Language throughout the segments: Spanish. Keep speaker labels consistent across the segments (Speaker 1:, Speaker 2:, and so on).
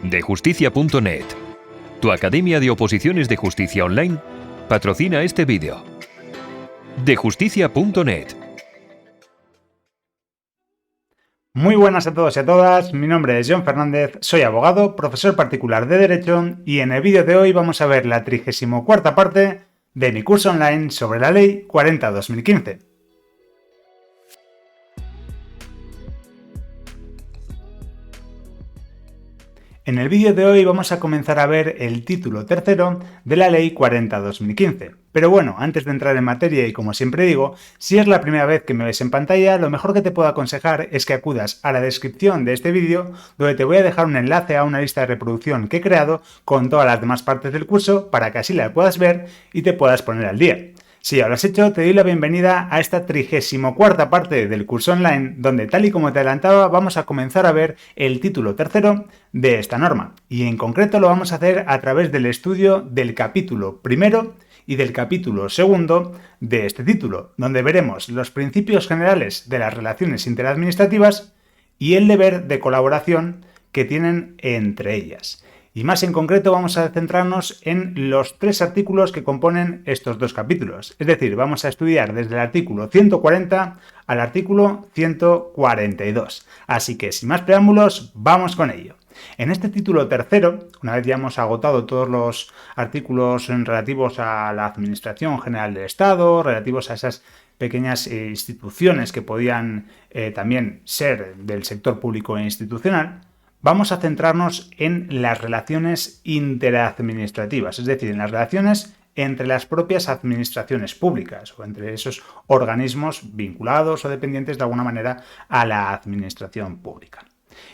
Speaker 1: Dejusticia.net, tu academia de oposiciones de justicia online, patrocina este vídeo. Dejusticia.net.
Speaker 2: Muy buenas a todos y a todas, mi nombre es John Fernández, soy abogado, profesor particular de Derecho y en el vídeo de hoy vamos a ver la 34ª parte de mi curso online sobre la Ley 40/2015. En el vídeo de hoy vamos a comenzar a ver el título tercero de la Ley 40/2015. Pero bueno, antes de entrar en materia y como siempre digo, si es la primera vez que me ves en pantalla, lo mejor que te puedo aconsejar es que acudas a la descripción de este vídeo, donde te voy a dejar un enlace a una lista de reproducción que he creado con todas las demás partes del curso para que así la puedas ver y te puedas poner al día. Si ya lo has hecho, te doy la bienvenida a esta 34ª parte del curso online, donde tal y como te adelantaba, vamos a comenzar a ver el título tercero de esta norma. Y en concreto lo vamos a hacer a través del estudio del capítulo primero y del capítulo segundo de este título, donde veremos los principios generales de las relaciones interadministrativas y el deber de colaboración que tienen entre ellas. Y más en concreto vamos a centrarnos en los 3 artículos que componen estos 2 capítulos. Es decir, vamos a estudiar desde el artículo 140 al artículo 142. Así que, sin más preámbulos, vamos con ello. En este título tercero, una vez ya hemos agotado todos los artículos relativos a la Administración General del Estado, relativos a esas pequeñas instituciones que podían también ser del sector público e institucional, vamos a centrarnos en las relaciones interadministrativas, es decir, en las relaciones entre las propias administraciones públicas o entre esos organismos vinculados o dependientes de alguna manera a la administración pública.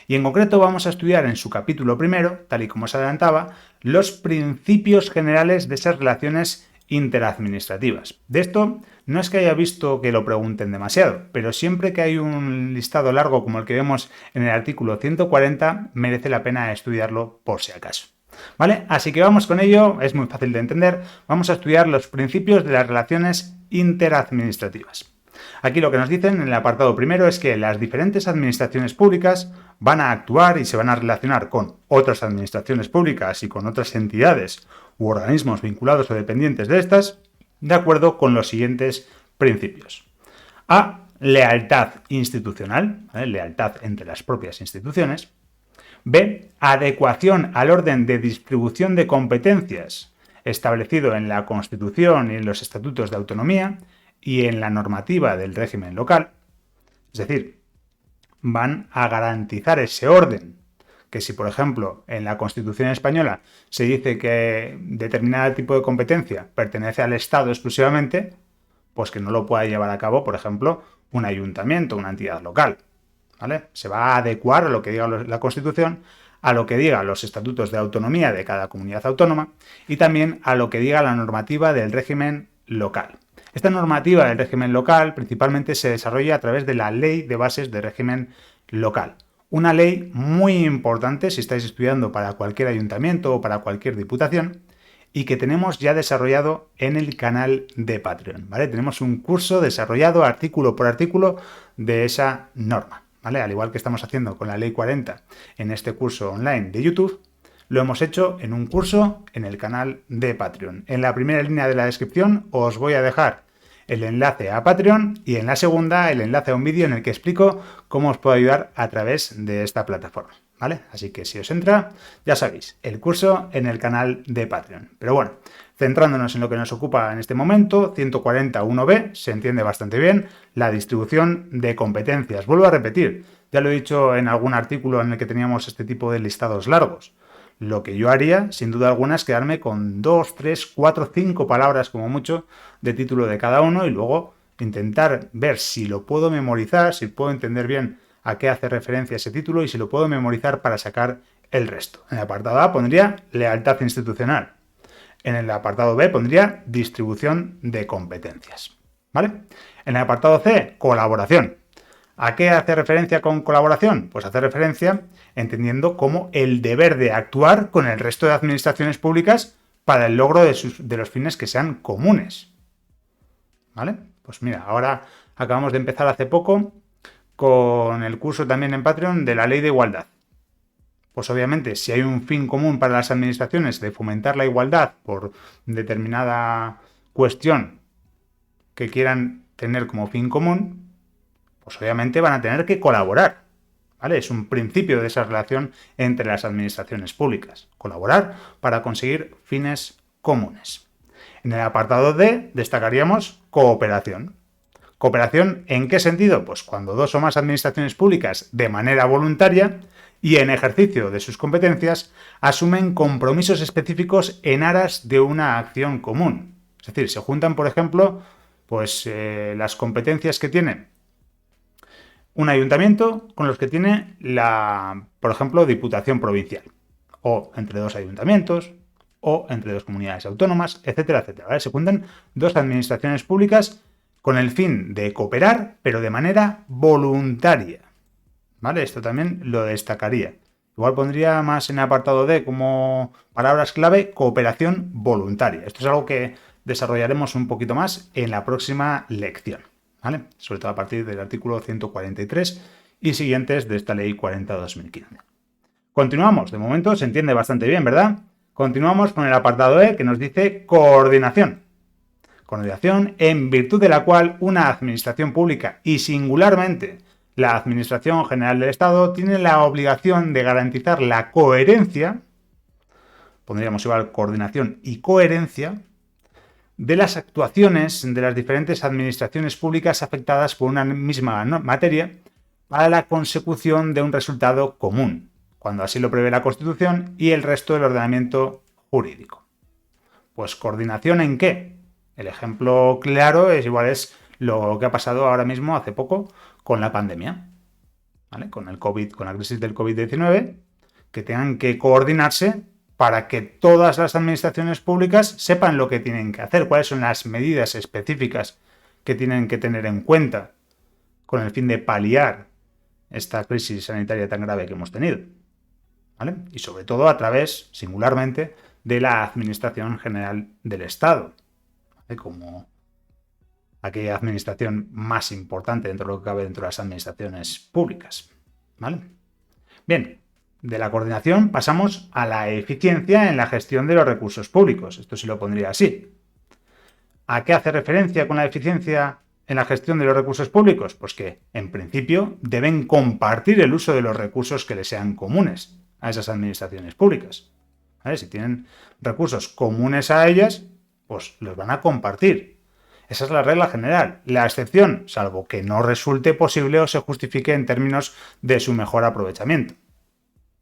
Speaker 2: Y en concreto vamos a estudiar en su capítulo primero, tal y como os adelantaba, los principios generales de esas relaciones interadministrativas. De esto no es que haya visto que lo pregunten demasiado, pero siempre que hay un listado largo como el que vemos en el artículo 140, merece la pena estudiarlo por si acaso. ¿Vale? Así que vamos con ello, es muy fácil de entender, vamos a estudiar los principios de las relaciones interadministrativas. Aquí lo que nos dicen en el apartado primero es que las diferentes administraciones públicas van a actuar y se van a relacionar con otras administraciones públicas y con otras entidades u organismos vinculados o dependientes de estas, de acuerdo con los siguientes principios. A. Lealtad institucional, lealtad entre las propias instituciones. B. Adecuación al orden de distribución de competencias establecido en la Constitución y en los estatutos de autonomía y en la normativa del régimen local. Es decir, van a garantizar ese orden, que si por ejemplo en la Constitución española se dice que determinado tipo de competencia pertenece al Estado exclusivamente, pues que no lo pueda llevar a cabo, por ejemplo, un ayuntamiento, una entidad local. ¿Vale? Se va a adecuar a lo que diga la Constitución, a lo que diga los estatutos de autonomía de cada comunidad autónoma y también a lo que diga la normativa del régimen local. Esta normativa del régimen local principalmente se desarrolla a través de la Ley de Bases de Régimen Local. Una ley muy importante si estáis estudiando para cualquier ayuntamiento o para cualquier diputación y que tenemos ya desarrollado en el canal de Patreon, ¿vale? Tenemos un curso desarrollado artículo por artículo de esa norma, ¿vale? Al igual que estamos haciendo con la Ley 40 en este curso online de YouTube, lo hemos hecho en un curso en el canal de Patreon. En la primera línea de la descripción os voy a dejar el enlace a Patreon y en la segunda el enlace a un vídeo en el que explico cómo os puedo ayudar a través de esta plataforma, ¿vale? Así que si os entra, ya sabéis, el curso en el canal de Patreon. Pero bueno, centrándonos en lo que nos ocupa en este momento, 141b, se entiende bastante bien, la distribución de competencias. Vuelvo a repetir, ya lo he dicho en algún artículo en el que teníamos este tipo de listados largos. Lo que yo haría, sin duda alguna, es quedarme con 2, 3, 4, 5 palabras como mucho de título de cada uno y luego intentar ver si lo puedo memorizar, si puedo entender bien a qué hace referencia ese título y si lo puedo memorizar para sacar el resto. En el apartado A pondría lealtad institucional. En el apartado B pondría distribución de competencias. ¿Vale? En el apartado C, colaboración. ¿A qué hace referencia con colaboración? Pues hace referencia entendiendo como el deber de actuar con el resto de administraciones públicas para el logro de los fines que sean comunes. ¿Vale? Pues mira, ahora acabamos de empezar hace poco con el curso también en Patreon de la Ley de Igualdad. Pues obviamente si hay un fin común para las administraciones de fomentar la igualdad por determinada cuestión que quieran tener como fin común, pues obviamente van a tener que colaborar. ¿Vale? Es un principio de esa relación entre las administraciones públicas. Colaborar para conseguir fines comunes. En el apartado D destacaríamos cooperación. ¿Cooperación en qué sentido? Pues cuando dos o más administraciones públicas, de manera voluntaria y en ejercicio de sus competencias, asumen compromisos específicos en aras de una acción común. Es decir, se juntan, por ejemplo, pues las competencias que tiene un ayuntamiento con los que tiene por ejemplo, Diputación Provincial, o entre dos ayuntamientos, o entre dos comunidades autónomas, etcétera, etcétera. ¿Vale? Se juntan dos administraciones públicas con el fin de cooperar, pero de manera voluntaria. ¿Vale? Esto también lo destacaría. Igual pondría más en el apartado D como palabras clave cooperación voluntaria. Esto es algo que desarrollaremos un poquito más en la próxima lección, ¿vale? Sobre todo a partir del artículo 143 y siguientes de esta ley 40/2015. Continuamos. De momento se entiende bastante bien, ¿verdad? Continuamos con el apartado E que nos dice coordinación. Coordinación en virtud de la cual una administración pública y singularmente la Administración General del Estado tiene la obligación de garantizar la coherencia, pondríamos igual coordinación y coherencia, de las actuaciones de las diferentes administraciones públicas afectadas por una misma materia para la consecución de un resultado común, cuando así lo prevé la Constitución y el resto del ordenamiento jurídico. Pues ¿coordinación en qué? El ejemplo claro es lo que ha pasado ahora mismo, hace poco, con la pandemia, ¿vale? Con el COVID, con la crisis del COVID-19, que tengan que coordinarse para que todas las administraciones públicas sepan lo que tienen que hacer, cuáles son las medidas específicas que tienen que tener en cuenta con el fin de paliar esta crisis sanitaria tan grave que hemos tenido, ¿vale? Y sobre todo a través, singularmente, de la Administración General del Estado, ¿vale? Como aquella administración más importante dentro de lo que cabe dentro de las administraciones públicas, ¿vale? Bien, de la coordinación pasamos a la eficiencia en la gestión de los recursos públicos. Esto sí lo pondría así. ¿A qué hace referencia con la eficiencia en la gestión de los recursos públicos? Pues que, en principio, deben compartir el uso de los recursos que les sean comunes a esas administraciones públicas. ¿Vale? Si tienen recursos comunes a ellas, pues los van a compartir. Esa es la regla general. La excepción, salvo que no resulte posible o se justifique en términos de su mejor aprovechamiento,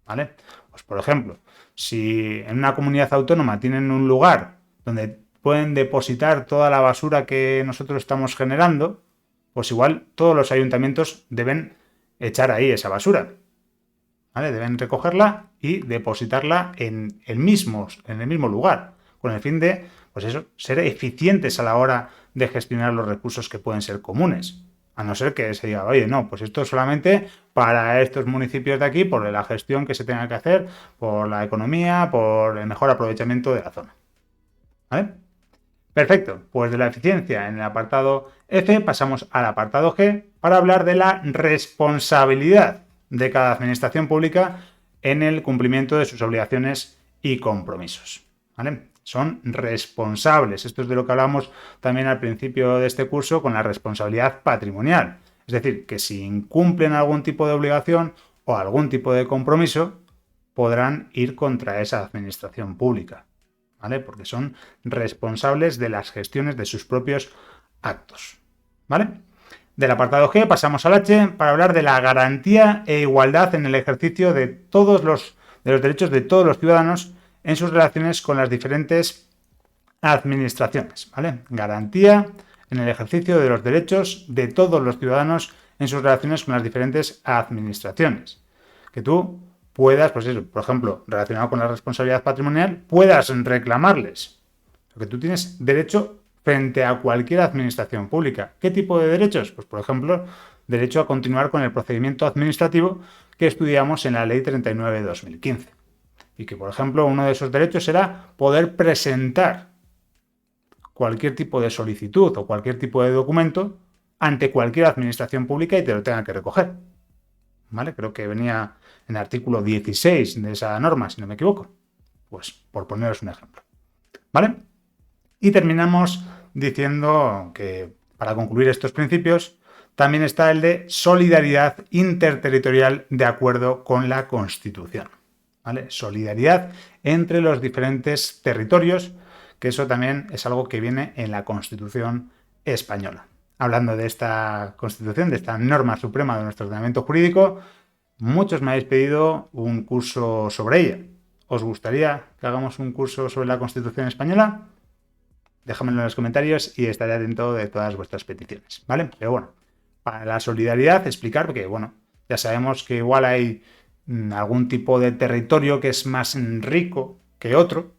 Speaker 2: ¿vale? Pues por ejemplo, si en una comunidad autónoma tienen un lugar donde pueden depositar toda la basura que nosotros estamos generando, pues igual todos los ayuntamientos deben echar ahí esa basura, ¿vale? Deben recogerla y depositarla en el mismo lugar, con el fin de, pues eso, ser eficientes a la hora de gestionar los recursos que pueden ser comunes. A no ser que se diga, oye, no, pues esto es solamente para estos municipios de aquí, por la gestión que se tenga que hacer, por la economía, por el mejor aprovechamiento de la zona, ¿vale? Perfecto, pues de la eficiencia en el apartado F pasamos al apartado G para hablar de la responsabilidad de cada administración pública en el cumplimiento de sus obligaciones y compromisos, ¿vale? Son responsables. Esto es de lo que hablamos también al principio de este curso con la responsabilidad patrimonial. Es decir, que si incumplen algún tipo de obligación o algún tipo de compromiso, podrán ir contra esa administración pública, ¿vale? Porque son responsables de las gestiones de sus propios actos, ¿vale? Del apartado G pasamos al H para hablar de la garantía e igualdad en el ejercicio de los derechos de todos los ciudadanos en sus relaciones con las diferentes administraciones, ¿vale? Garantía en el ejercicio de los derechos de todos los ciudadanos en sus relaciones con las diferentes administraciones. Que tú puedas, pues eso, por ejemplo, relacionado con la responsabilidad patrimonial, puedas reclamarles. Porque tú tienes derecho frente a cualquier administración pública. ¿Qué tipo de derechos? Pues, por ejemplo, derecho a continuar con el procedimiento administrativo que estudiamos en la Ley 39/2015. Y que, por ejemplo, uno de esos derechos será poder presentar cualquier tipo de solicitud o cualquier tipo de documento ante cualquier administración pública y te lo tenga que recoger, ¿vale? Creo que venía en el artículo 16 de esa norma, si no me equivoco. Pues por poneros un ejemplo, ¿vale? Y terminamos diciendo que para concluir estos principios también está el de solidaridad interterritorial de acuerdo con la Constitución, ¿vale? Solidaridad entre los diferentes territorios, que eso también es algo que viene en la Constitución española. Hablando de esta Constitución, de esta norma suprema de nuestro ordenamiento jurídico, muchos me habéis pedido un curso sobre ella. ¿Os gustaría que hagamos un curso sobre la Constitución española? Déjamelo en los comentarios y estaré atento de todas vuestras peticiones, ¿vale? Pero bueno, para la solidaridad explicar, porque bueno, ya sabemos que igual hay algún tipo de territorio que es más rico que otro,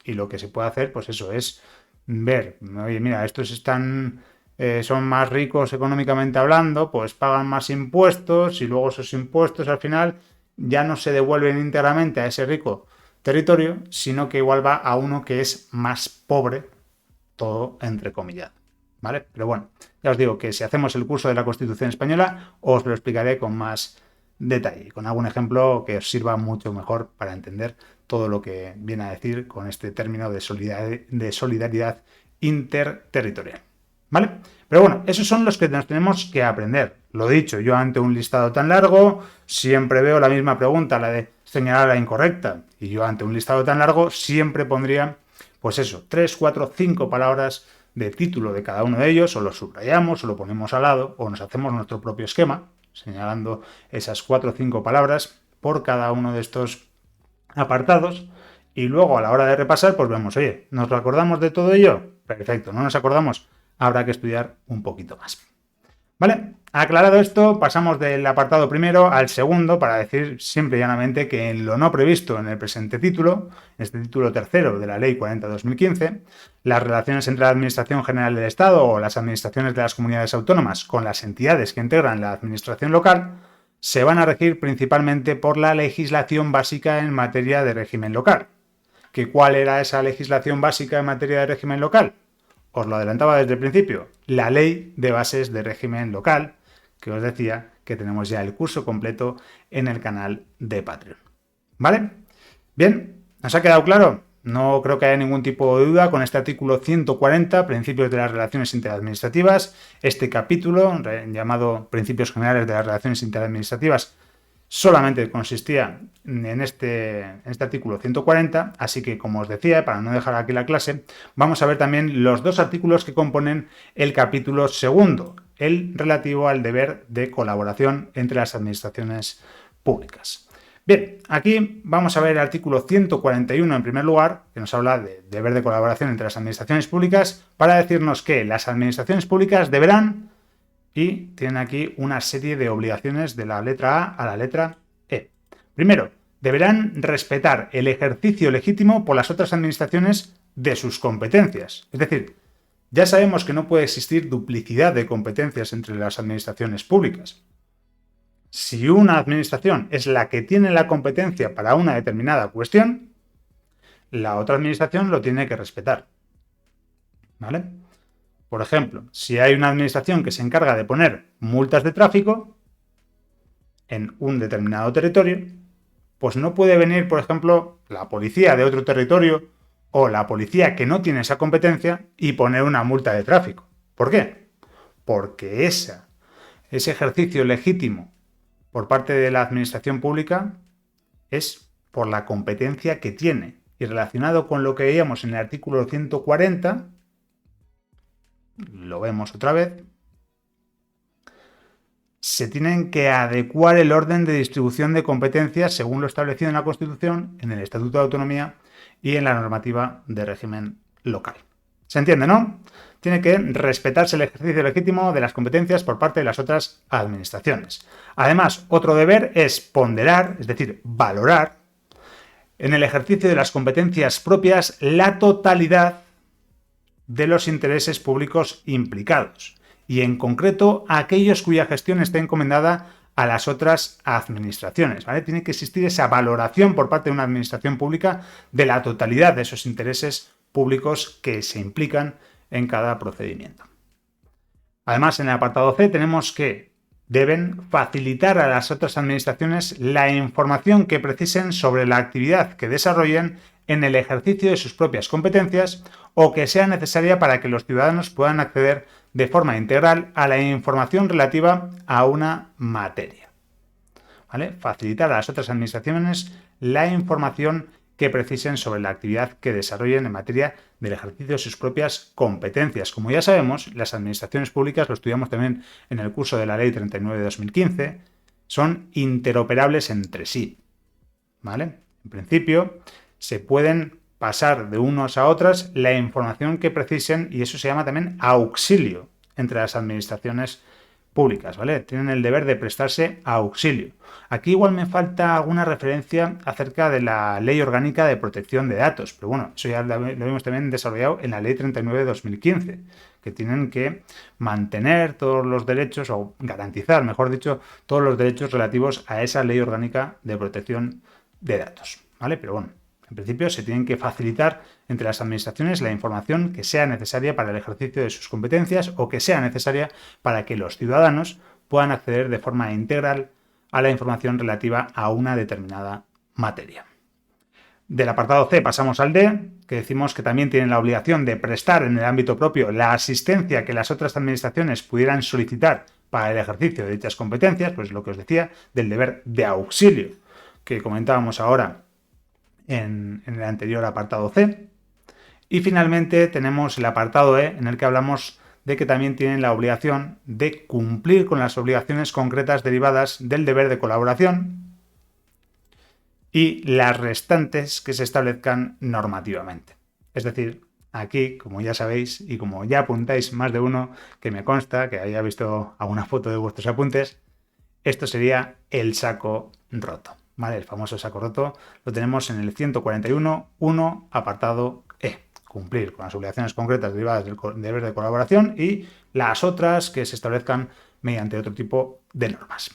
Speaker 2: y lo que se puede hacer, pues eso, es ver, oye, mira, estos son más ricos económicamente hablando, pues pagan más impuestos y luego esos impuestos al final ya no se devuelven íntegramente a ese rico territorio, sino que igual va a uno que es más pobre, todo entrecomillado, ¿vale? Pero bueno, ya os digo que si hacemos el curso de la Constitución española, os lo explicaré con más detalle, con algún ejemplo que os sirva mucho mejor para entender todo lo que viene a decir con este término de solidaridad interterritorial, ¿vale? Pero bueno, esos son los que nos tenemos que aprender. Lo dicho, yo ante un listado tan largo siempre veo la misma pregunta, la de señalar la incorrecta. Y yo ante un listado tan largo siempre pondría, pues eso, 3, 4, 5 palabras de título de cada uno de ellos, o lo subrayamos, o lo ponemos al lado, o nos hacemos nuestro propio esquema, señalando esas 4 o 5 palabras por cada uno de estos apartados, y luego a la hora de repasar, pues vemos, oye, ¿nos acordamos de todo ello? Perfecto, ¿no nos acordamos? Habrá que estudiar un poquito más. ¿Vale? Aclarado esto, pasamos del apartado primero al segundo para decir simple y llanamente que en lo no previsto en el presente título, en este título tercero de la Ley 40/2015, las relaciones entre la Administración General del Estado o las administraciones de las comunidades autónomas con las entidades que integran la administración local se van a regir principalmente por la legislación básica en materia de régimen local. ¿Que cuál era esa legislación básica en materia de régimen local? Os lo adelantaba desde el principio, la Ley de Bases de Régimen Local, que os decía que tenemos ya el curso completo en el canal de Patreon. ¿Vale? Bien, ¿nos ha quedado claro? No creo que haya ningún tipo de duda con este artículo 140, Principios de las Relaciones Interadministrativas. Este capítulo, llamado Principios Generales de las Relaciones Interadministrativas, solamente consistía en este artículo 140, así que, como os decía, para no dejar aquí la clase, vamos a ver también los dos artículos que componen el capítulo segundo, el relativo al deber de colaboración entre las administraciones públicas. Bien, aquí vamos a ver el artículo 141 en primer lugar, que nos habla de deber de colaboración entre las administraciones públicas, para decirnos que las administraciones públicas deberán, y tienen aquí una serie de obligaciones de la letra A a la letra E. Primero, deberán respetar el ejercicio legítimo por las otras administraciones de sus competencias. Es decir, ya sabemos que no puede existir duplicidad de competencias entre las administraciones públicas. Si una administración es la que tiene la competencia para una determinada cuestión, la otra administración lo tiene que respetar. ¿Vale? Por ejemplo, si hay una administración que se encarga de poner multas de tráfico en un determinado territorio, pues no puede venir, por ejemplo, la policía de otro territorio o la policía que no tiene esa competencia y poner una multa de tráfico. ¿Por qué? Porque ese ejercicio legítimo por parte de la administración pública es por la competencia que tiene. Y relacionado con lo que veíamos en el artículo 140, lo vemos otra vez, se tienen que adecuar el orden de distribución de competencias según lo establecido en la Constitución, en el Estatuto de Autonomía y en la normativa de régimen local. ¿Se entiende, no? Tiene que respetarse el ejercicio legítimo de las competencias por parte de las otras administraciones. Además, otro deber es ponderar, es decir, valorar, en el ejercicio de las competencias propias la totalidad de los intereses públicos implicados, y en concreto aquellos cuya gestión esté encomendada a las otras administraciones, ¿vale? Tiene que existir esa valoración por parte de una administración pública de la totalidad de esos intereses públicos que se implican en cada procedimiento. Además, en el apartado C tenemos que deben facilitar a las otras administraciones la información que precisen sobre la actividad que desarrollen en el ejercicio de sus propias competencias o que sea necesaria para que los ciudadanos puedan acceder de forma integral a la información relativa a una materia. ¿Vale? Facilitar a las otras administraciones la información que precisen sobre la actividad que desarrollen en materia del ejercicio de sus propias competencias. Como ya sabemos, las administraciones públicas, lo estudiamos también en el curso de la Ley 39 de 2015, son interoperables entre sí. ¿Vale? En principio, se pueden pasar de unos a otras la información que precisen y eso se llama también auxilio entre las administraciones públicas, ¿vale? Tienen el deber de prestarse auxilio. Aquí igual me falta alguna referencia acerca de la Ley Orgánica de Protección de Datos, pero bueno, eso ya lo hemos también desarrollado en la Ley 39 de 2015, que tienen que mantener todos los derechos, o garantizar, mejor dicho, todos los derechos relativos a esa Ley Orgánica de Protección de Datos, ¿vale? Pero bueno, en principio se tienen que facilitar entre las administraciones la información que sea necesaria para el ejercicio de sus competencias o que sea necesaria para que los ciudadanos puedan acceder de forma integral a la información relativa a una determinada materia. Del apartado C pasamos al D, que decimos que también tienen la obligación de prestar en el ámbito propio la asistencia que las otras administraciones pudieran solicitar para el ejercicio de dichas competencias, pues lo que os decía, del deber de auxilio que comentábamos ahora en el anterior apartado C. Y finalmente tenemos el apartado E, en el que hablamos de que también tienen la obligación de cumplir con las obligaciones concretas derivadas del deber de colaboración y las restantes que se establezcan normativamente. Es decir, aquí, como ya sabéis y como ya apuntáis más de uno, que me consta que haya visto alguna foto de vuestros apuntes, esto sería el saco roto. ¿Vale? El famoso saco roto lo tenemos en el 141.1 apartado E. Cumplir con las obligaciones concretas derivadas del deber de colaboración y las otras que se establezcan mediante otro tipo de normas.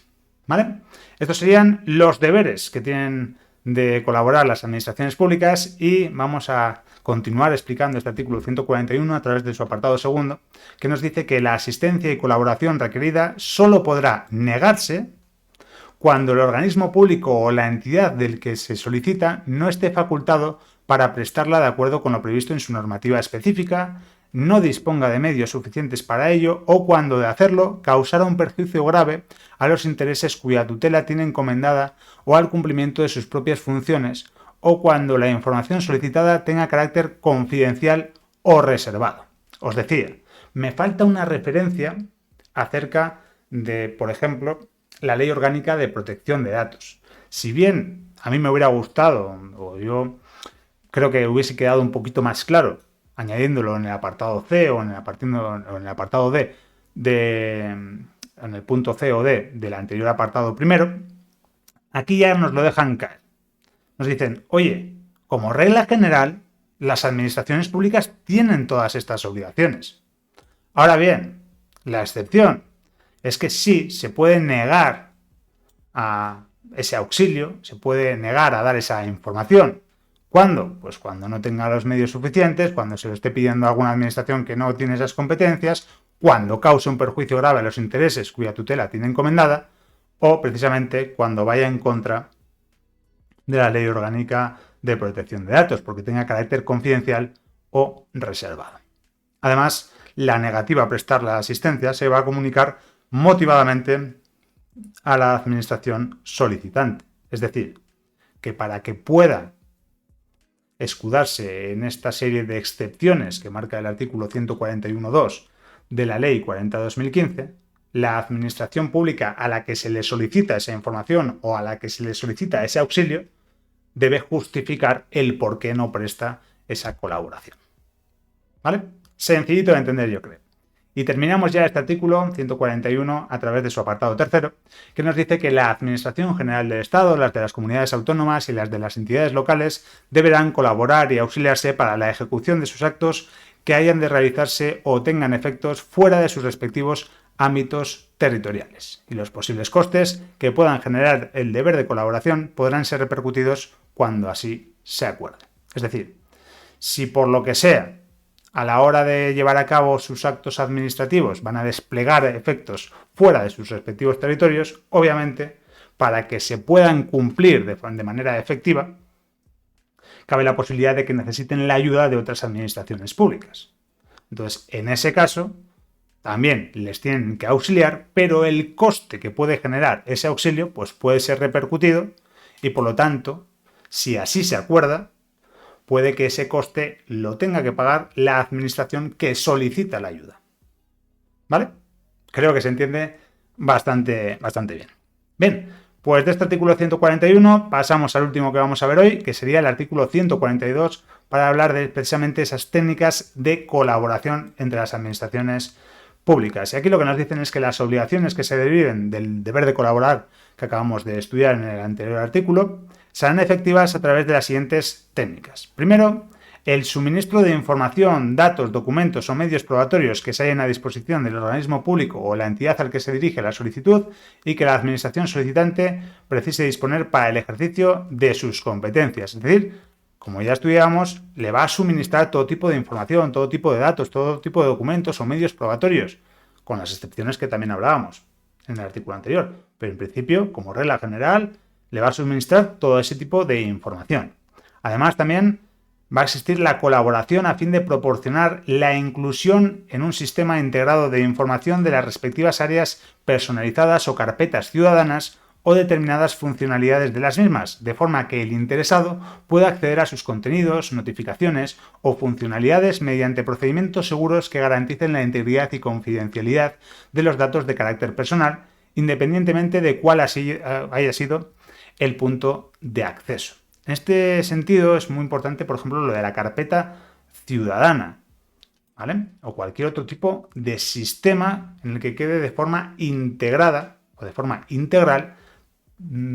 Speaker 2: ¿Vale? Estos serían los deberes que tienen de colaborar las administraciones públicas y vamos a continuar explicando este artículo 141 a través de su apartado segundo, que nos dice que la asistencia y colaboración requerida solo podrá negarse cuando el organismo público o la entidad del que se solicita no esté facultado para prestarla de acuerdo con lo previsto en su normativa específica, no disponga de medios suficientes para ello o cuando de hacerlo causara un perjuicio grave a los intereses cuya tutela tiene encomendada o al cumplimiento de sus propias funciones o cuando la información solicitada tenga carácter confidencial o reservado. Os decía, me falta una referencia acerca de, por ejemplo, la Ley Orgánica de Protección de Datos. Si bien a mí me hubiera gustado, o yo creo que hubiese quedado un poquito más claro, añadiéndolo en el apartado C o en el apartado D, en el punto C o D del anterior apartado primero, aquí ya nos lo dejan caer. Nos dicen, oye, como regla general, las administraciones públicas tienen todas estas obligaciones. Ahora bien, la excepción es que sí se puede negar a ese auxilio, se puede negar a dar esa información. ¿Cuándo? Pues cuando no tenga los medios suficientes, cuando se lo esté pidiendo a alguna administración que no tiene esas competencias, cuando cause un perjuicio grave a los intereses cuya tutela tiene encomendada, o precisamente cuando vaya en contra de la Ley Orgánica de Protección de Datos, porque tenga carácter confidencial o reservado. Además, la negativa a prestar la asistencia se va a comunicar motivadamente a la administración solicitante. Es decir, que para que pueda escudarse en esta serie de excepciones que marca el artículo 141.2 de la Ley 40/2015, la administración pública a la que se le solicita esa información o a la que se le solicita ese auxilio debe justificar el por qué no presta esa colaboración. ¿Vale? Sencillito de entender, yo creo. Y terminamos ya este artículo 141 a través de su apartado tercero, que nos dice que la Administración General del Estado, las de las comunidades autónomas y las de las entidades locales deberán colaborar y auxiliarse para la ejecución de sus actos que hayan de realizarse o tengan efectos fuera de sus respectivos ámbitos territoriales. Y los posibles costes que puedan generar el deber de colaboración podrán ser repercutidos cuando así se acuerde. Es decir, si por lo que sea a la hora de llevar a cabo sus actos administrativos van a desplegar efectos fuera de sus respectivos territorios, obviamente, para que se puedan cumplir de manera efectiva, cabe la posibilidad de que necesiten la ayuda de otras administraciones públicas. Entonces, en ese caso, también les tienen que auxiliar, pero el coste que puede generar ese auxilio pues puede ser repercutido y, por lo tanto, si así se acuerda, puede que ese coste lo tenga que pagar la administración que solicita la ayuda. ¿Vale? Creo que se entiende bastante bien. Bien, pues de este artículo 141 pasamos al último que vamos a ver hoy, que sería el artículo 142, para hablar de precisamente esas técnicas de colaboración entre las administraciones públicas. Y aquí lo que nos dicen es que las obligaciones que se deriven del deber de colaborar que acabamos de estudiar en el anterior artículo serán efectivas a través de las siguientes técnicas. Primero, el suministro de información, datos, documentos o medios probatorios que se hallen a disposición del organismo público o la entidad al que se dirige la solicitud y que la administración solicitante precise disponer para el ejercicio de sus competencias. Es decir, como ya estudiamos, le va a suministrar todo tipo de información, todo tipo de datos, todo tipo de documentos o medios probatorios, con las excepciones que también hablábamos en el artículo anterior. Pero en principio, como regla general, le va a suministrar todo ese tipo de información. Además, también va a existir la colaboración a fin de proporcionar la inclusión en un sistema integrado de información de las respectivas áreas personalizadas o carpetas ciudadanas o determinadas funcionalidades de las mismas, de forma que el interesado pueda acceder a sus contenidos, notificaciones o funcionalidades mediante procedimientos seguros que garanticen la integridad y confidencialidad de los datos de carácter personal, independientemente de cuál haya sido el punto de acceso. En este sentido es muy importante, por ejemplo, lo de la carpeta ciudadana, ¿vale? O cualquier otro tipo de sistema en el que quede de forma integrada o de forma integral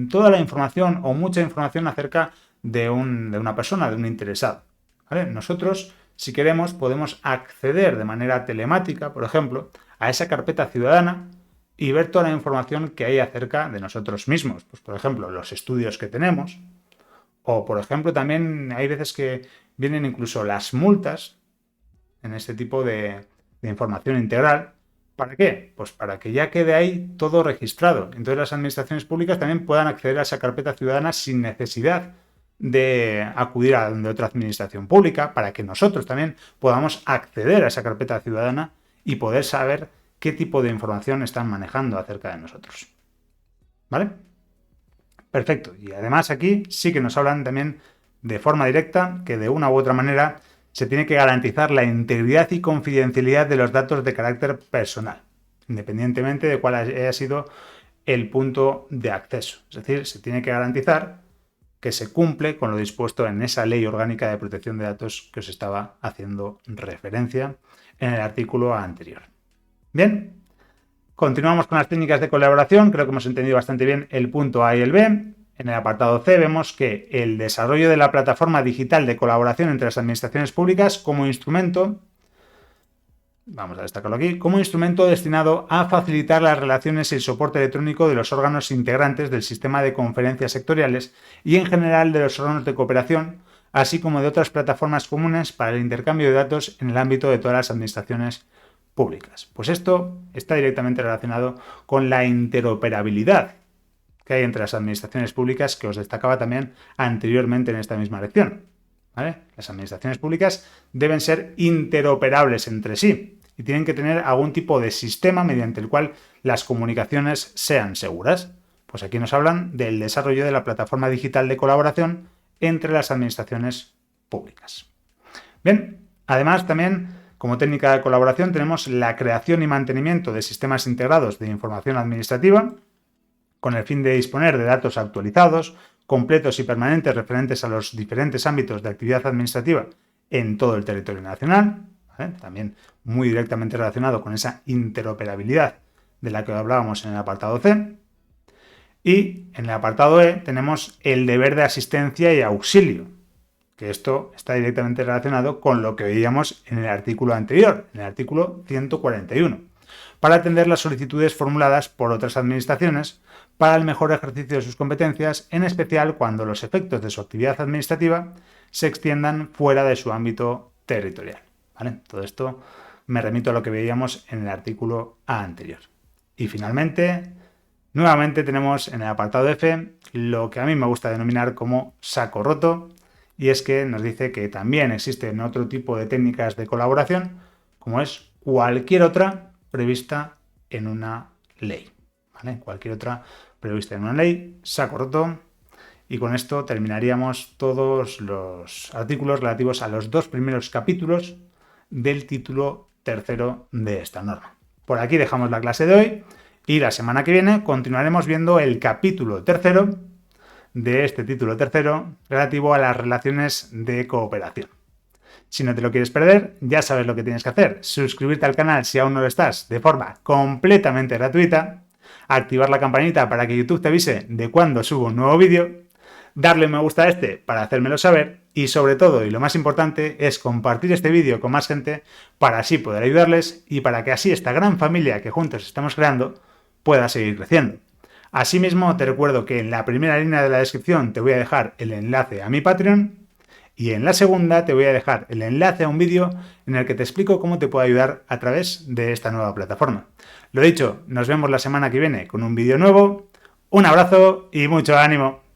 Speaker 2: toda la información o mucha información acerca de una persona, de un interesado, ¿vale? Nosotros, si queremos, podemos acceder de manera telemática, por ejemplo, a esa carpeta ciudadana y ver toda la información que hay acerca de nosotros mismos. Pues, por ejemplo, los estudios que tenemos, o, por ejemplo, también hay veces que vienen incluso las multas en este tipo de información integral. ¿Para qué? Pues para que ya quede ahí todo registrado. Entonces las administraciones públicas también puedan acceder a esa carpeta ciudadana sin necesidad de acudir a donde otra administración pública, para que nosotros también podamos acceder a esa carpeta ciudadana y poder saber qué tipo de información están manejando acerca de nosotros. ¿Vale? Perfecto. Y además aquí sí que nos hablan también de forma directa que de una u otra manera se tiene que garantizar la integridad y confidencialidad de los datos de carácter personal, independientemente de cuál haya sido el punto de acceso. Es decir, se tiene que garantizar que se cumple con lo dispuesto en esa Ley Orgánica de Protección de Datos que os estaba haciendo referencia en el artículo anterior. Bien, continuamos con las técnicas de colaboración. Creo que hemos entendido bastante bien el punto A y el B. En el apartado C vemos que el desarrollo de la plataforma digital de colaboración entre las administraciones públicas como instrumento, vamos a destacarlo aquí, como instrumento destinado a facilitar las relaciones y el soporte electrónico de los órganos integrantes del sistema de conferencias sectoriales y en general de los órganos de cooperación, así como de otras plataformas comunes para el intercambio de datos en el ámbito de todas las administraciones públicas. Pues esto está directamente relacionado con la interoperabilidad que hay entre las administraciones públicas, que os destacaba también anteriormente en esta misma lección, ¿vale? Las administraciones públicas deben ser interoperables entre sí y tienen que tener algún tipo de sistema mediante el cual las comunicaciones sean seguras. Pues aquí nos hablan del desarrollo de la plataforma digital de colaboración entre las administraciones públicas. Bien, además también como técnica de colaboración tenemos la creación y mantenimiento de sistemas integrados de información administrativa, con el fin de disponer de datos actualizados, completos y permanentes referentes a los diferentes ámbitos de actividad administrativa en todo el territorio nacional, ¿vale? También muy directamente relacionado con esa interoperabilidad de la que hablábamos en el apartado C. Y en el apartado E tenemos el deber de asistencia y auxilio, que esto está directamente relacionado con lo que veíamos en el artículo anterior, en el artículo 141, para atender las solicitudes formuladas por otras administraciones para el mejor ejercicio de sus competencias, en especial cuando los efectos de su actividad administrativa se extiendan fuera de su ámbito territorial, ¿vale? Todo esto me remito a lo que veíamos en el artículo anterior. Y finalmente, nuevamente tenemos en el apartado F lo que a mí me gusta denominar como saco roto, y es que nos dice que también existen otro tipo de técnicas de colaboración, como es cualquier otra prevista en una ley, ¿vale? Cualquier otra prevista en una ley, saco roto. Y con esto terminaríamos todos los artículos relativos a los 2 primeros capítulos del título tercero de esta norma. Por aquí dejamos la clase de hoy y la semana que viene continuaremos viendo el capítulo tercero de este título tercero relativo a las relaciones de cooperación. Si no te lo quieres perder, ya sabes lo que tienes que hacer. Suscribirte al canal si aún no lo estás de forma completamente gratuita, activar la campanita para que YouTube te avise de cuando subo un nuevo vídeo, darle me gusta a este para hacérmelo saber y sobre todo, y lo más importante, es compartir este vídeo con más gente para así poder ayudarles y para que así esta gran familia que juntos estamos creando pueda seguir creciendo. Asimismo, te recuerdo que en la primera línea de la descripción te voy a dejar el enlace a mi Patreon y en la segunda te voy a dejar el enlace a un vídeo en el que te explico cómo te puedo ayudar a través de esta nueva plataforma. Lo dicho, nos vemos la semana que viene con un vídeo nuevo. Un abrazo y mucho ánimo.